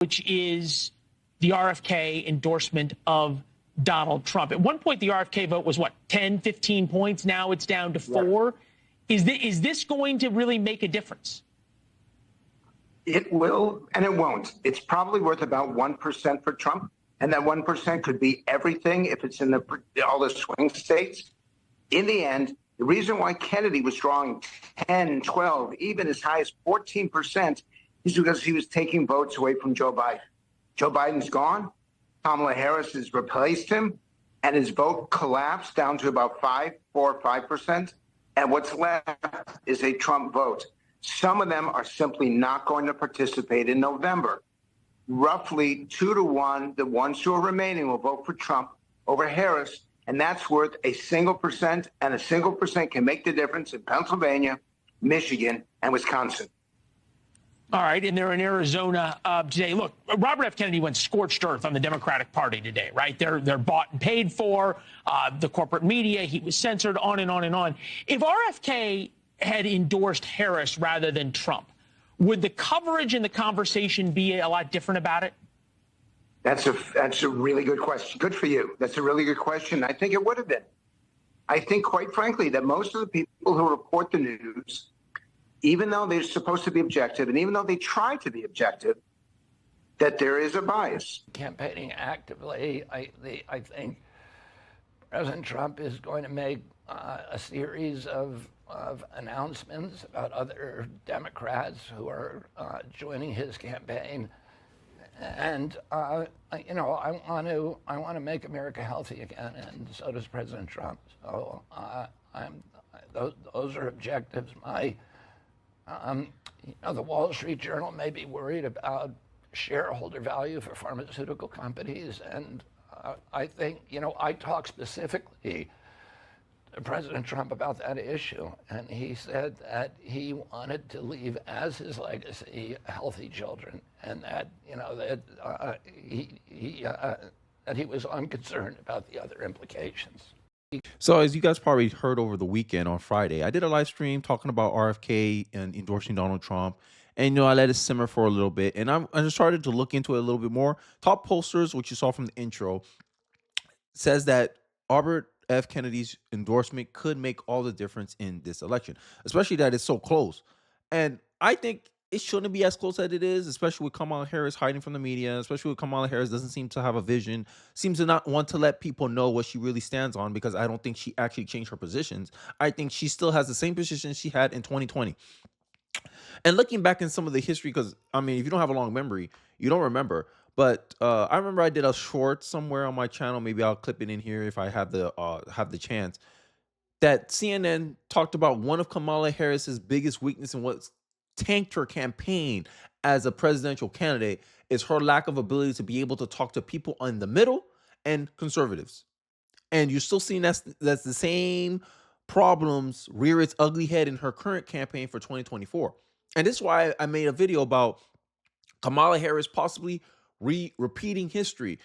which is the RFK endorsement of Donald Trump. At one point, the RFK vote was, what, 10, 15 points? Now it's down to 4. Yeah. Is this going to really make a difference? It will, and it won't. It's probably worth about 1% for Trump, and that 1% could be everything if it's in all the swing states. In the end, the reason why Kennedy was drawing 10, 12, even as high as 14% is because he was taking votes away from Joe Biden. Joe Biden's gone. Kamala Harris has replaced him, and his vote collapsed down to about 4 or 5%. And what's left is a Trump vote. Some of them are simply not going to participate in November. Roughly 2 to 1, the ones who are remaining will vote for Trump over Harris, and that's worth a single percent, and a single percent can make the difference in Pennsylvania, Michigan, and Wisconsin. All right, and they're in Arizona today. Look, Robert F. Kennedy went scorched earth on the Democratic Party today, right? They're bought and paid for, the corporate media. He was censored, on and on and on. If RFK had endorsed Harris rather than Trump, would the coverage and the conversation be a lot different about it? That's a really good question. Good for you. That's a really good question. I think it would have been. I think, quite frankly, that most of the people who report the news, even though they're supposed to be objective, and even though they try to be objective, that there is a bias. Campaigning actively, I think President Trump is going to make a series of announcements about other Democrats who are joining his campaign. And I want to make America healthy again, and so does President Trump. So those are objectives. The Wall Street Journal may be worried about shareholder value for pharmaceutical companies, and I think I talked specifically to President Trump about that issue, and he said that he wanted to leave as his legacy healthy children, and that that he was unconcerned about the other implications. So as you guys probably heard over the weekend on Friday, I did a live stream talking about RFK and endorsing Donald Trump. And, I let it simmer for a little bit. And I just started to look into it a little bit more. Top pollsters, which you saw from the intro, says that Robert F. Kennedy's endorsement could make all the difference in this election, especially that it's so close. And I think it shouldn't be as close as it is, especially with Kamala Harris hiding from the media, especially with Kamala Harris doesn't seem to have a vision, seems to not want to let people know what she really stands on, because I don't think she actually changed her positions. I think she still has the same position she had in 2020. And looking back in some of the history, because, if you don't have a long memory, you don't remember. But I remember I did a short somewhere on my channel. Maybe I'll clip it in here if I have the chance. That CNN talked about one of Kamala Harris's biggest weakness and what's tanked her campaign as a presidential candidate is her lack of ability to be able to talk to people in the middle and conservatives. And you're still seeing that's the same problems rear its ugly head in her current campaign for 2024. And this is why I made a video about Kamala Harris possibly repeating history.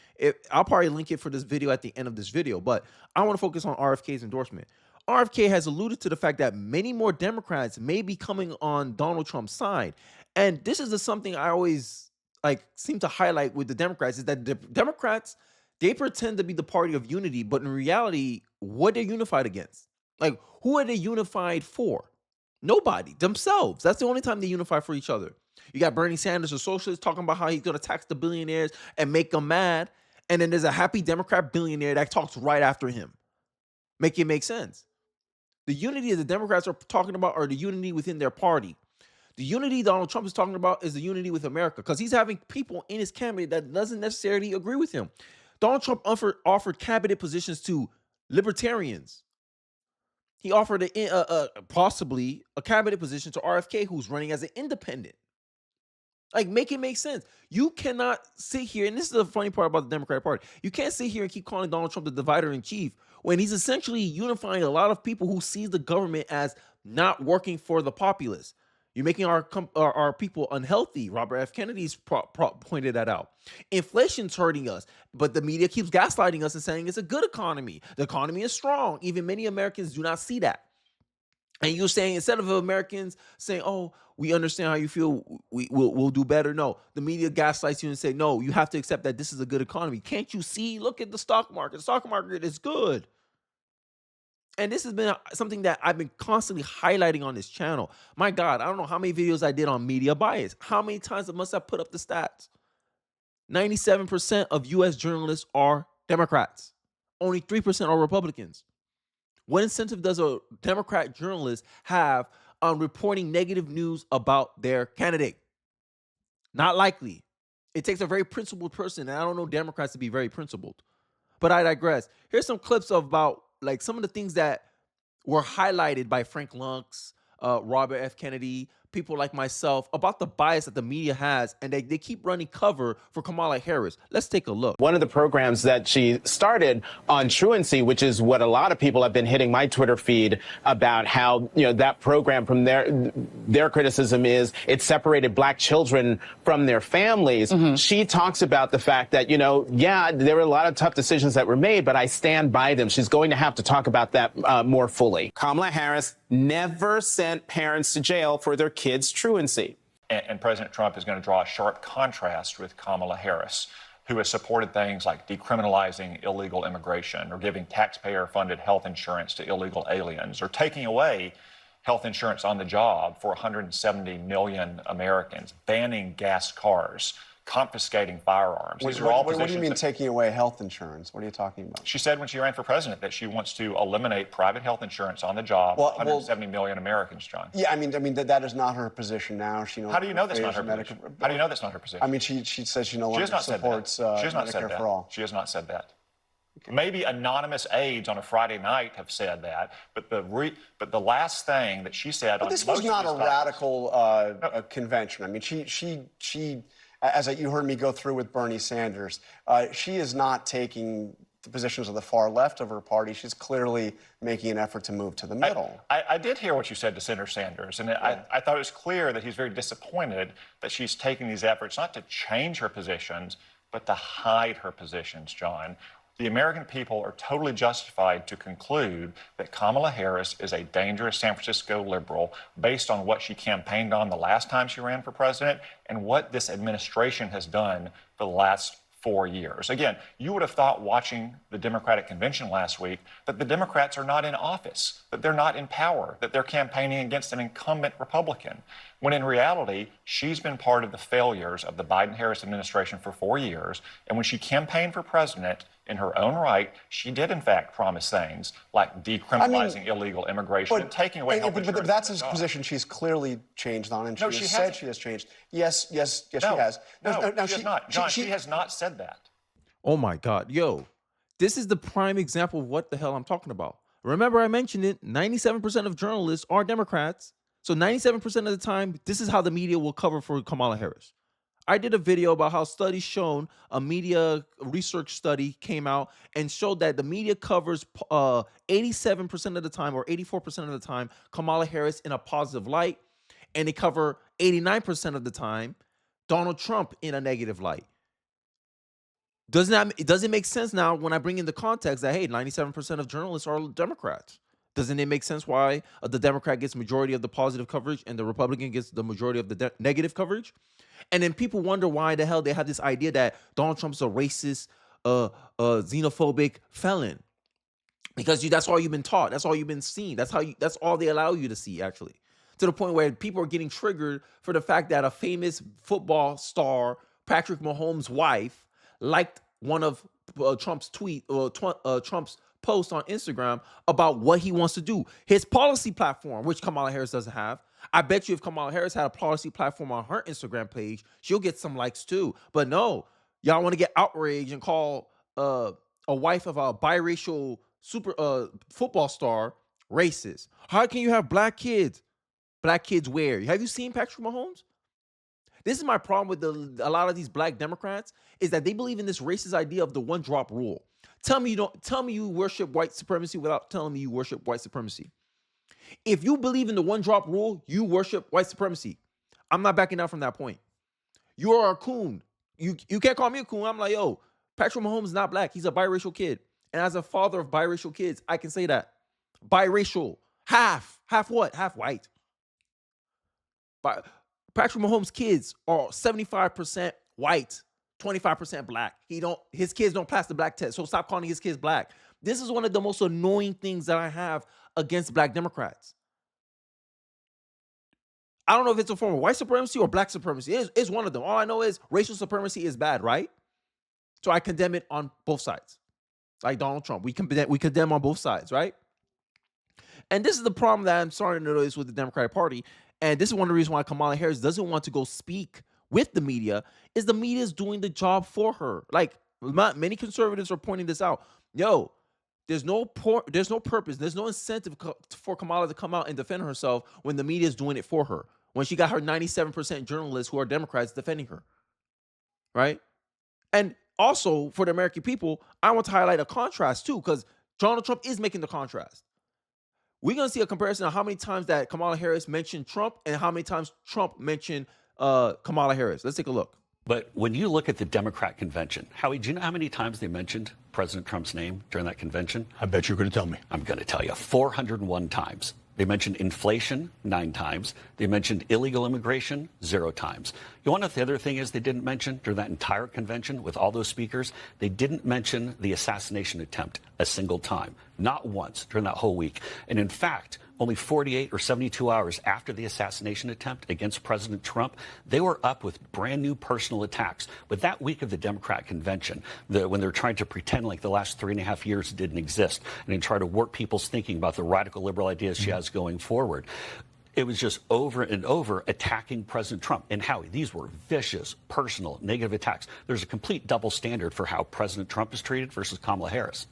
I'll probably link it for this video at the end of this video, but I want to focus on RFK's endorsement. RFK has alluded to the fact that many more Democrats may be coming on Donald Trump's side. And this is something I always seem to highlight with the Democrats, is that the Democrats, they pretend to be the party of unity, but in reality, what they're unified against? Who are they unified for? Nobody. Themselves. That's the only time they unify for each other. You got Bernie Sanders, a socialist, talking about how he's going to tax the billionaires and make them mad. And then there's a happy Democrat billionaire that talks right after him. Make it make sense. The unity that the Democrats are talking about are the unity within their party. The unity Donald Trump is talking about is the unity with America, because he's having people in his cabinet that doesn't necessarily agree with him. Donald Trump offered cabinet positions to libertarians. He offered possibly a cabinet position to RFK, who's running as an independent. Make it make sense. You cannot sit here, and this is the funny part about the Democratic Party. You can't sit here and keep calling Donald Trump the divider in chief when he's essentially unifying a lot of people who see the government as not working for the populace. You're making our people unhealthy. Robert F. Kennedy's pointed that out. Inflation's hurting us, but the media keeps gaslighting us and saying it's a good economy. The economy is strong. Even many Americans do not see that. And you're saying, instead of Americans saying, "Oh, we understand how you feel, we'll do better." No, the media gaslights you and say, "No, you have to accept that this is a good economy." Can't you see? Look at the stock market. The stock market is good. And this has been something that I've been constantly highlighting on this channel. My God, I don't know how many videos I did on media bias. How many times must I put up the stats? 97% of US journalists are Democrats. Only 3% are Republicans. What incentive does a Democrat journalist have on reporting negative news about their candidate? Not likely. It takes a very principled person, and I don't know Democrats to be very principled. But I digress. Here's some clips about like some of the things that were highlighted by Frank Luntz, Robert F. Kennedy, people like myself, about the bias that the media has, and they keep running cover for Kamala Harris. Let's take a look. One of the programs that she started on truancy, which is what a lot of people have been hitting my Twitter feed about, how, you know, that program, from their criticism is it separated black children from their families. She talks about the fact that, you know, yeah, there were a lot of tough decisions that were made, but I stand by them. She's going to have to talk about that more fully. Kamala Harris never sent parents to jail for their kids' truancy. And President Trump is going to draw a sharp contrast with Kamala Harris, who has supported things like decriminalizing illegal immigration, or giving taxpayer-funded health insurance to illegal aliens, or taking away health insurance on the job for 170 million Americans, banning gas cars, confiscating firearms. What do you mean taking away health insurance? What are you talking about? She said when she ran for president that she wants to eliminate private health insurance on the job for 170 million Americans, John. Yeah, I mean that is not her position now. She How do you know that's not her position? How do you know that's not her position? I mean, she says she no longer supports Medicare for all. She has not said that. Okay. Maybe anonymous aides on a Friday night have said that, but the last thing that she said on this was not a radical convention. I mean, she as you heard me go through with Bernie Sanders, she is not taking the positions of the far left of her party. She's clearly making an effort to move to the middle. I did hear what you said to Senator Sanders, and I thought it was clear that he's very disappointed that she's taking these efforts not to change her positions, but to hide her positions, John. The American people are totally justified to conclude that Kamala Harris is a dangerous San Francisco liberal based on what she campaigned on the last time she ran for president and what this administration has done for the last 4 years. Again, you would have thought watching the Democratic convention last week that the Democrats are not in office, that they're not in power, that they're campaigning against an incumbent Republican, when in reality, she's been part of the failures of the Biden-Harris administration for 4 years. And when she campaigned for president, in her own right, she did in fact promise things like decriminalizing illegal immigration and taking away health insurance. But that's a position she's clearly changed on, and she has said she has changed. Yes, she has. No, she has not. John, she has not said that. Oh my God, yo, this is the prime example of what the hell I'm talking about. Remember, I mentioned it. 97% of journalists are Democrats. So 97% of the time, this is how the media will cover for Kamala Harris. I did a video about how studies shown, a research study came out and showed that the media covers 87% of the time or 84% of the time Kamala Harris in a positive light, and they cover 89% of the time Donald Trump in a negative light. Does it make sense now when I bring in the context that, hey, 97% of journalists are Democrats? Doesn't it make sense why the Democrat gets majority of the positive coverage and the Republican gets the majority of the negative coverage? And then people wonder why the hell they have this idea that Donald Trump's a racist, xenophobic felon. Because that's all you've been taught. That's all you've been seeing. That's all they allow you to see, actually. To the point where people are getting triggered for the fact that a famous football star, Patrick Mahomes' wife, liked one of Trump's Trump's post on Instagram about what he wants to do. His policy platform, which Kamala Harris doesn't have. I bet you if Kamala Harris had a policy platform on her Instagram page, she'll get some likes too. But no, y'all want to get outraged and call a wife of a biracial football star racist. How can you have black kids? Black kids where? Have you seen Patrick Mahomes? This is my problem with a lot of these black Democrats, is that they believe in this racist idea of the one drop rule. Tell me you worship white supremacy without telling me you worship white supremacy. If you believe in the one drop rule, you worship white supremacy. I'm not backing down from that point. You are a coon. You can't call me a coon. I'm like, yo, Patrick Mahomes is not black. He's a biracial kid. And as a father of biracial kids, I can say that. Biracial. Half what? Half white. But Patrick Mahomes' kids are 75% white, 25% black. His kids don't pass the black test, so stop calling his kids black. This is one of the most annoying things that I have against black Democrats. I don't know if it's a form of white supremacy or black supremacy. It's one of them. All I know is racial supremacy is bad, right? So I condemn it on both sides. Like Donald Trump, we condemn on both sides, right? And this is the problem that I'm starting to notice with the Democratic Party. And this is one of the reasons why Kamala Harris doesn't want to go speak with the media, is the media is doing the job for her. Like, many conservatives are pointing this out. Yo, there's no purpose, there's no incentive for Kamala to come out and defend herself when the media is doing it for her. When she got her 97% journalists who are Democrats defending her, right? And also, for the American people, I want to highlight a contrast too, because Donald Trump is making the contrast. We're going to see a comparison of how many times that Kamala Harris mentioned Trump and how many times Trump mentioned Kamala Harris. Let's take a look. But when you look at the Democrat convention, Howie, do you know how many times they mentioned President Trump's name during that convention? I bet you're going to tell me. I'm going to tell you 401 times. They mentioned inflation 9 times. They mentioned illegal immigration 0 times. You want to know what the other thing is they didn't mention during that entire convention with all those speakers? They didn't mention the assassination attempt a single time, not once during that whole week. And in fact, only 48 or 72 hours after the assassination attempt against President Trump, they were up with brand new personal attacks. But that week of the Democrat convention, when they're trying to pretend like the last 3.5 years didn't exist and then try to work people's thinking about the radical liberal ideas she has going forward, it was just over and over attacking President Trump. And Howie, these were vicious, personal, negative attacks. There's a complete double standard for how President Trump is treated versus Kamala Harris.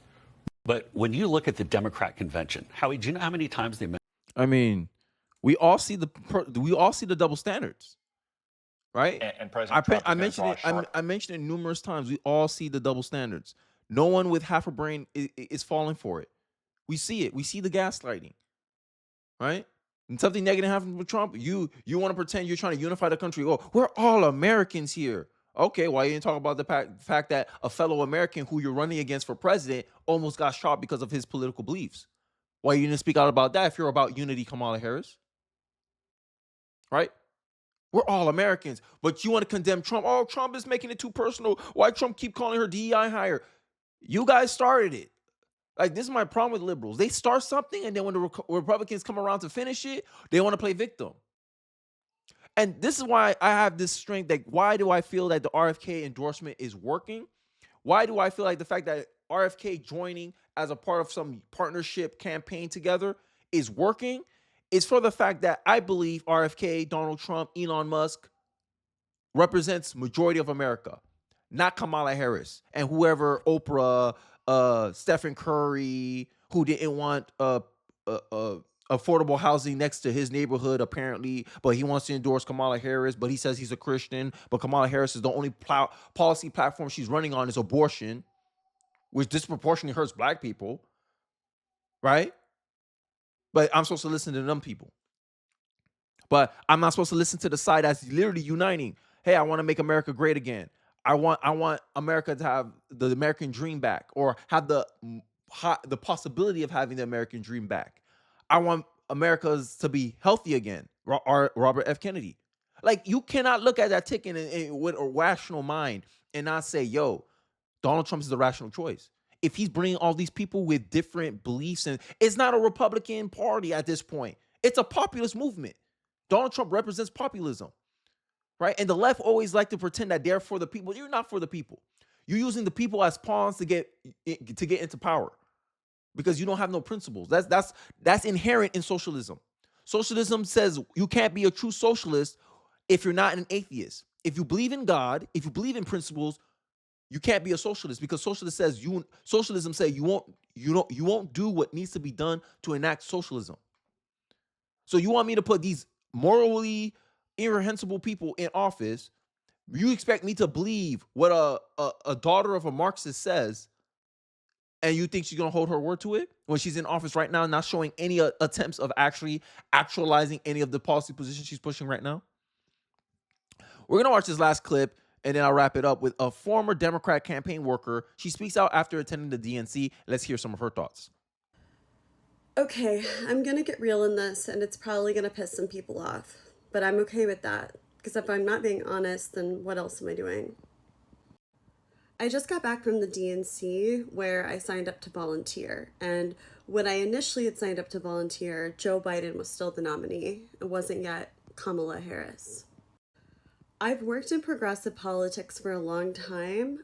But when you look at the Democrat convention, Howie, do you know how many times they mentioned? I mean, we all see the double standards, right? And President Trump I mentioned it numerous times. We all see the double standards. No one with half a brain is falling for it. We see it. We see the gaslighting, right? And something negative happens with Trump, you want to pretend you're trying to unify the country. Oh, we're all Americans here. Okay, why you didn't talk about the fact that a fellow American who you're running against for president almost got shot because of his political beliefs? Why you didn't speak out about that if you're about unity, Kamala Harris? Right? We're all Americans, but you want to condemn Trump. Oh, Trump is making it too personal. Why Trump keep calling her DEI hire? You guys started it. Like, this is my problem with liberals. They start something, and then when the Republicans come around to finish it, they want to play victim. And this is why I have this strength. Like, why do I feel that the RFK endorsement is working? Why do I feel like the fact that RFK joining as a part of some partnership campaign together is working? It's for the fact that I believe RFK, Donald Trump, Elon Musk represents majority of America, not Kamala Harris and whoever, Oprah, Stephen Curry, who didn't want affordable housing next to his neighborhood, apparently, but he wants to endorse Kamala Harris, but he says he's a Christian. But Kamala Harris is the only policy platform she's running on is abortion, which disproportionately hurts black people, right? But I'm supposed to listen to them people. But I'm not supposed to listen to the side that's literally uniting. Hey, I want to make America great again. I want America to have the American dream back, or have the possibility of having the American dream back. I want America's to be healthy again. Robert F. Kennedy. Like, you cannot look at that ticket with a rational mind and not say, yo, Donald Trump is the rational choice. If he's bringing all these people with different beliefs, and it's not a Republican Party at this point. It's a populist movement. Donald Trump represents populism, right? And the left always like to pretend that they're for the people. You're not for the people. You're using the people as pawns to get into power because you don't have no principles. That's inherent in socialism. Socialism says you can't be a true socialist if you're not an atheist. If you believe in God, if you believe in principles, you can't be a socialist, because socialism says you won't do what needs to be done to enact socialism. So you want me to put these morally irreprehensible people in office? You expect me to believe what a daughter of a Marxist says, and you think she's going to hold her word to it when she's in office right now, not showing any attempts of actually actualizing any of the policy positions she's pushing right now? We're going to watch this last clip, and then I'll wrap it up with a former Democrat campaign worker. She speaks out after attending the DNC. Let's hear some of her thoughts. Okay, I'm gonna get real in this, and it's probably gonna piss some people off, but I'm okay with that, because if I'm not being honest, then what else am I doing? I just got back from the DNC where I signed up to volunteer, and when I initially had signed up to volunteer, Joe Biden was still the nominee. It wasn't yet Kamala Harris. I've worked in progressive politics for a long time.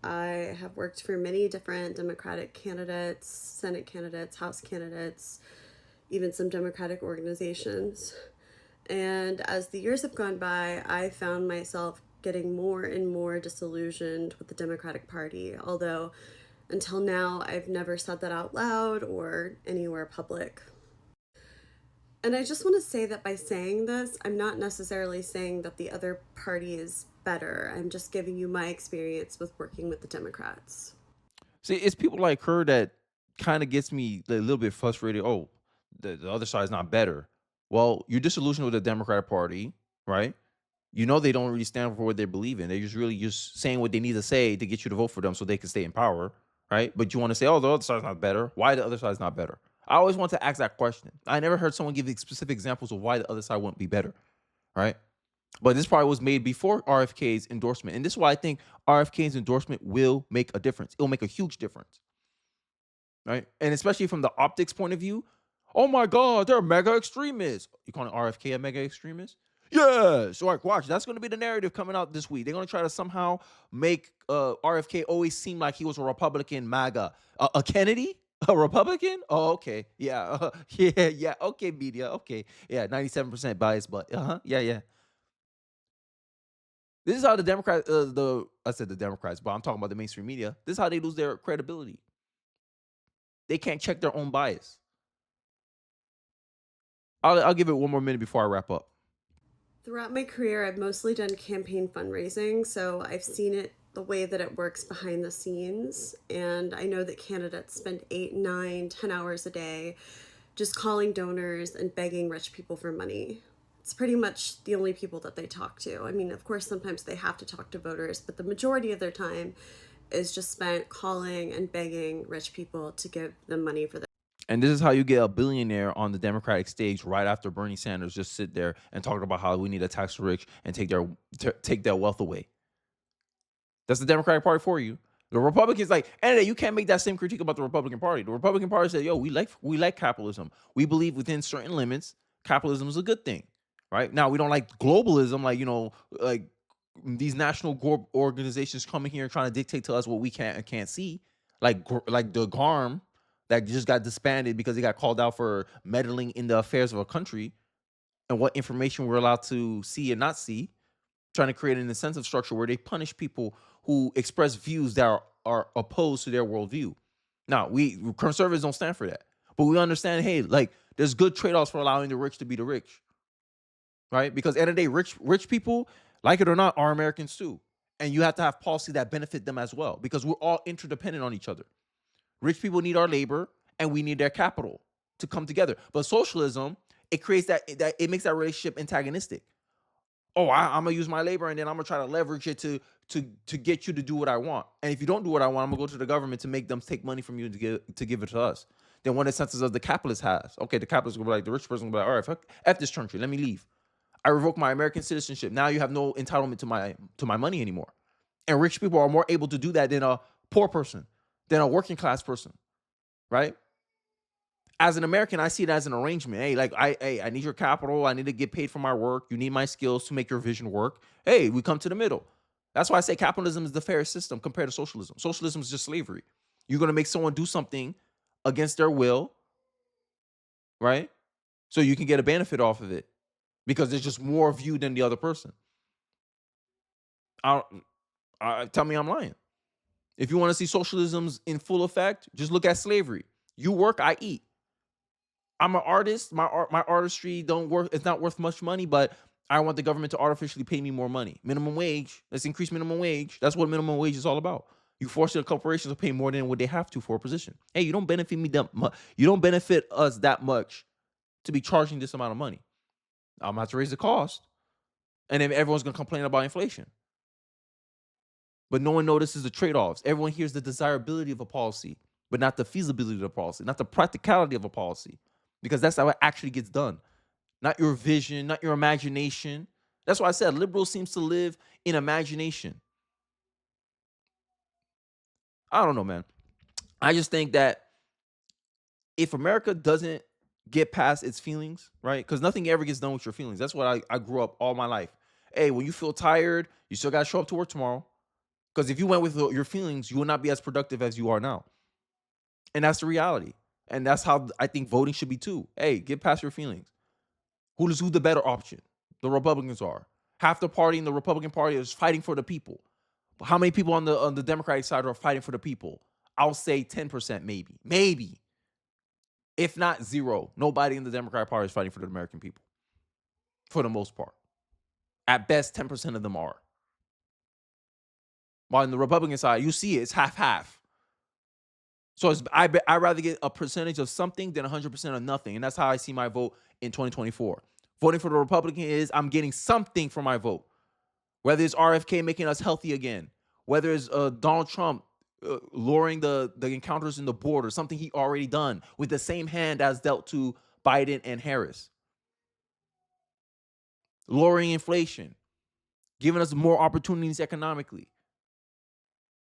I have worked for many different Democratic candidates, Senate candidates, House candidates, even some Democratic organizations. And as the years have gone by, I found myself getting more and more disillusioned with the Democratic Party, although until now I've never said that out loud or anywhere public. And I just want to say that by saying this, I'm not necessarily saying that the other party is better. I'm just giving you my experience with working with the Democrats. See, it's people like her that kind of gets me a little bit frustrated. Oh, the other side's not better. Well, you're disillusioned with the Democratic Party, right? You know they don't really stand for what they believe in. They're just really just saying what they need to say to get you to vote for them so they can stay in power, right? But you want to say, oh, the other side's not better. Why the other side's not better? I always want to ask that question. I never heard someone give specific examples of why the other side wouldn't be better, right? But this probably was made before RFK's endorsement. And this is why I think RFK's endorsement will make a difference. It'll make a huge difference, right? And especially from the optics point of view, oh my God, they're mega extremists. You calling RFK a mega extremist? Yeah. So like, watch, that's going to be the narrative coming out this week. They're going to try to somehow make RFK always seem like he was a Republican MAGA. A Kennedy? A Republican? Oh, okay. Yeah. Yeah. Okay, media. Okay. Yeah, 97% bias, but yeah. This is how the Democrats, I said the Democrats, but I'm talking about the mainstream media. This is how they lose their credibility. They can't check their own bias. I'll give it one more minute before I wrap up. Throughout my career, I've mostly done campaign fundraising, so I've seen it the way that it works behind the scenes. And I know that candidates spend 8, 9, 10 hours a day just calling donors and begging rich people for money. It's pretty much the only people that they talk to. I mean, of course, sometimes they have to talk to voters, but the majority of their time is just spent calling and begging rich people to give them money for their. And this is how you get a billionaire on the Democratic stage right after Bernie Sanders just sit there and talk about how we need to tax the rich and take their wealth away. That's the Democratic Party for you. The Republicans, like, and you can't make that same critique about the Republican Party. The Republican Party said, yo, we like capitalism. We believe within certain limits, capitalism is a good thing. Right? Now, we don't like globalism, like these national organizations coming here and trying to dictate to us what we can and can't see. Like the GARM that just got disbanded because they got called out for meddling in the affairs of a country and what information we're allowed to see and not see, trying to create an incentive structure where they punish people who express views that are opposed to their worldview. Now, we conservatives don't stand for that. But we understand, hey, like, there's good trade-offs for allowing the rich to be the rich. Right? Because at the end of the day, rich people, like it or not, are Americans too. And you have to have policy that benefit them as well, because we're all interdependent on each other. Rich people need our labor and we need their capital to come together. But socialism, it creates that it makes that relationship antagonistic. Oh, I'm gonna use my labor and then I'm gonna try to leverage it to get you to do what I want. And if you don't do what I want, I'm gonna go to the government to make them take money from you to give it to us. Then what the senses of the capitalist has? Okay, the capitalist will be like, the rich person will be like, all right, F this country, let me leave. I revoke my American citizenship. Now you have no entitlement to my money anymore. And rich people are more able to do that than a poor person, than a working class person, right? As an American, I see it as an arrangement. Hey, like I need your capital. I need to get paid for my work. You need my skills to make your vision work. Hey, we come to the middle. That's why I say capitalism is the fairest system compared to socialism. Socialism is just slavery. You're going to make someone do something against their will, right? So you can get a benefit off of it, because there's just more of you than the other person. Tell me I'm lying. If you want to see socialisms in full effect, just look at slavery. You work, I eat. I'm an artist. My artistry don't work. It's not worth much money, but I want the government to artificially pay me more money. Minimum wage. Let's increase minimum wage. That's what minimum wage is all about. You force the corporations to pay more than what they have to for a position. Hey, you don't benefit me that much. You don't benefit us that much to be charging this amount of money. I'm going to have to raise the cost. And then everyone's going to complain about inflation. But no one notices the trade-offs. Everyone hears the desirability of a policy. but not the feasibility of the policy, not the practicality of a policy, because that's how it actually gets done. Not your vision, not your imagination. That's why I said liberals seems to live in imagination. I don't know, man. I just think that if America doesn't get past its feelings, right? Because nothing ever gets done with your feelings. That's what I grew up all my life. Hey, when you feel tired, you still got to show up to work tomorrow. Because if you went with your feelings, you will not be as productive as you are now. And that's the reality. And that's how I think voting should be too. Hey, get past your feelings. Who's the better option? The Republicans are. Half the party in the Republican Party is fighting for the people. But how many people on the Democratic side are fighting for the people? I'll say 10%, maybe. Maybe. If not zero. Nobody in the Democratic Party is fighting for the American people. For the most part. At best, 10% of them are. While on the Republican side, you see it's half-half. So I'd rather get a percentage of something than 100% of nothing. And that's how I see my vote in 2024. Voting for the Republican is I'm getting something for my vote. Whether it's RFK making us healthy again. Whether it's Donald Trump lowering the encounters in the border, something he already done with the same hand as dealt to Biden and Harris. Lowering inflation. Giving us more opportunities economically.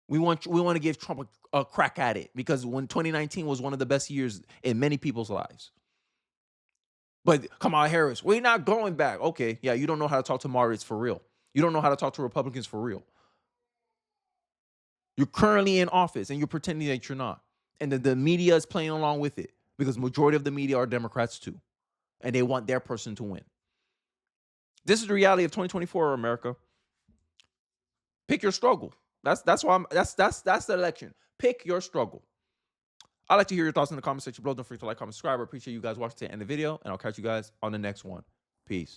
We want to give Trump a crack at it because when 2019 was one of the best years in many people's lives. But Kamala Harris, we're not going back. Okay, yeah, you don't know how to talk to moderates for real. You don't know how to talk to Republicans for real. You're currently in office and you're pretending that you're not. And the media is playing along with it because majority of the media are Democrats too. And they want their person to win. This is the reality of 2024 America. Pick your struggle. That's why that's the election. Pick your struggle. I'd like to hear your thoughts in the comment section below. Don't forget to like, comment, subscribe. I appreciate you guys watching to the end of the video, and I'll catch you guys on the next one. Peace.